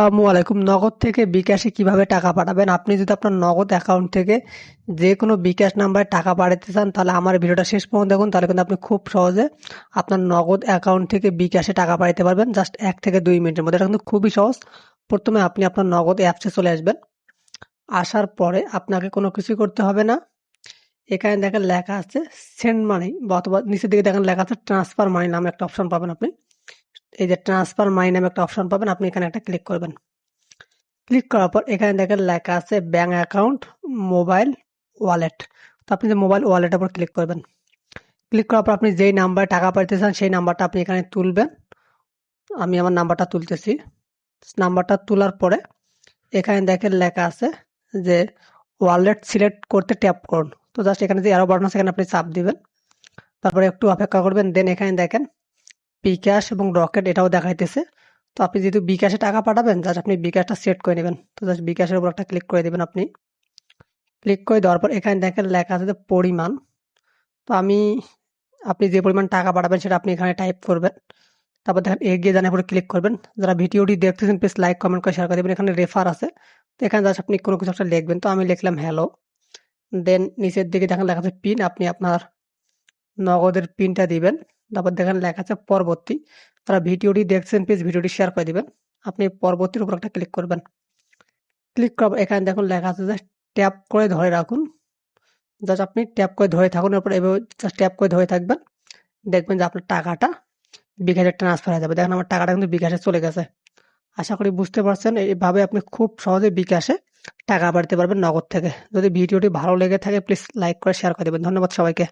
আসসালামু আলাইকুম। নগদ থেকে বিকাশে কিভাবে টাকা পাঠাবেন? আপনি যদি আপনার নগদ অ্যাকাউন্ট থেকে যে কোনো বিকাশ নাম্বারে টাকা পাঠাতে চান, তাহলে আমার ভিডিওটা শেষ পর্যন্ত দেখুন। তাহলে কিন্তু আপনি খুব সহজে আপনার নগদ অ্যাকাউন্ট থেকে বিকাশে টাকা পাঠাতে পারবেন, জাস্ট 1 থেকে 2 মিনিটের মধ্যে। এটা কিন্তু খুবই সহজ। প্রথমে আপনি আপনার নগদ অ্যাপসে চলে আসবেন। আসার পরে আপনাকে কোনো কিছুই করতে হবে না। এখানে দেখেন লেখা আছে সেন্ড মানি, বা অথবা নিচের দিকে দেখেন লেখা আছে ট্রান্সফার মানি নামে একটা অপশন পাবেন আপনি। এই যে ট্রান্সফার মানি নামে একটা অপশন পাবেন, আপনি এখানে একটা ক্লিক করবেন। ক্লিক করার পর এখানে দেখেন লেখা আছে ব্যাংক অ্যাকাউন্ট, মোবাইল ওয়ালেট। তো আপনি যে মোবাইল ওয়ালেটের উপর ক্লিক করবেন। ক্লিক করার পর আপনি যেই নাম্বারে টাকা পাঠাতে চান সেই নাম্বারটা আপনি এখানে তুলবেন। আমি আমার নাম্বারটা তুলতেছি। নাম্বারটা তোলার পরে এখানে দেখেন লেখা আছে যে ওয়ালেট সিলেক্ট করতে ট্যাপ করুন। তো জাস্ট এখানে যে অ্যারো বাটন আছে এখানে আপনি চাপ দিবেন। তারপরে একটু অপেক্ষা করবেন। দেন এখানে দেখেন বিকাশ এবং রকেট এটাও দেখাইতেছে। তো আপনি যেহেতু বিকাশে টাকা পাঠাবেন, জাস্ট আপনি বিকাশটা সেট করে নেবেন। তো জাস্ট বিকাশের উপর একটা ক্লিক করে দেবেন আপনি। ক্লিক করে দেওয়ার পর এখানে দেখেন লেখা আছে যে পরিমাণ। তো আপনি যে পরিমাণ টাকা পাঠাবেন সেটা আপনি এখানে টাইপ করবেন। তারপর দেখেন এগিয়ে জানার পরে ক্লিক করবেন। যারা ভিডিওটি দেখতেছেন প্লিজ লাইক কমেন্ট করে শেয়ার করে দেবেন। এখানে রেফার আছে, তো এখানে জাস্ট আপনি কোনো কিছু একটা লিখবেন। তো আমি লিখলাম হ্যালো। দেন নিচের দিকে দেখেন লেখা আছে পিন, আপনি আপনার নগদের পিনটা দিবেন। তারপর দেখেন লেখা আছে পরবর্তী। যারা ভিডিওটি দেখছেন প্লিজ ভিডিওটি শেয়ার করে দিবেন। আপনি পরবর্তীর উপর একটা ক্লিক করবেন। ক্লিক করার পর এখানে দেখুন লেখা আছে যে ট্যাপ করে ধরে রাখুন। জাস্ট আপনি ট্যাপ করে ধরে থাকুন, এরপর এভাবে জাস্ট ট্যাপ করে ধরে থাকবেন। দেখবেন যে আপনার টাকাটা বিকাশে ট্রান্সফার হয়ে যাবে। দেখেন আমার টাকাটা কিন্তু বিকাশে চলে গেছে। আশা করি বুঝতে পারছেন। এইভাবে আপনি খুব সহজে বিকাশে টাকা পাঠাতে পারবেন নগদ থেকে। যদি ভিডিওটি ভালো লেগে থাকে প্লিজ লাইক করে শেয়ার করে দেবেন। ধন্যবাদ সবাইকে।